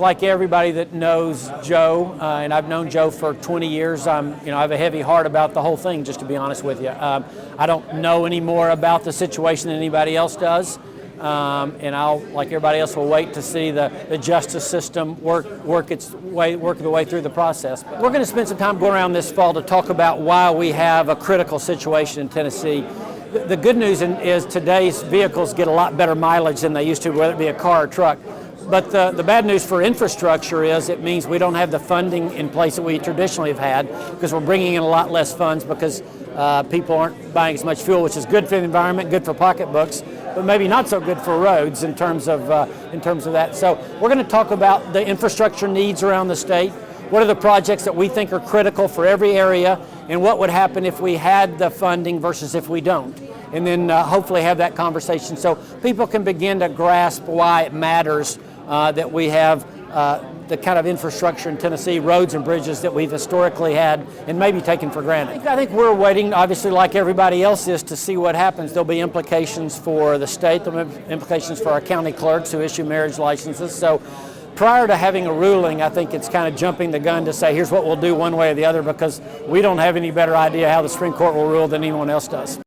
like everybody that knows Joe, and I've known Joe for 20 years, I have a heavy heart about the whole thing, just to be honest with you. I don't know any more about the situation than anybody else does, and I'll, like everybody else, will wait to see the justice system work the way through the process. But we're going to spend some time going around this fall to talk about why we have a critical situation in Tennessee. The good news is today's vehicles get a lot better mileage than they used to, whether it be a car or truck. But the bad news for infrastructure is it means we don't have the funding in place that we traditionally have had, because we're bringing in a lot less funds because people aren't buying as much fuel, which is good for the environment, good for pocketbooks, but maybe not so good for roads in terms of that. So we're going to talk about the infrastructure needs around the state. What are the projects that we think are critical for every area, and what would happen if we had the funding versus if we don't? And then hopefully have that conversation so people can begin to grasp why it matters that we have the kind of infrastructure in Tennessee, roads and bridges that we've historically had and maybe taken for granted. I think we're waiting, obviously like everybody else is, to see what happens. There'll be implications for the state, there'll be implications for our county clerks who issue marriage licenses. So prior to having a ruling, I think it's kind of jumping the gun to say here's what we'll do one way or the other, because we don't have any better idea how the Supreme Court will rule than anyone else does.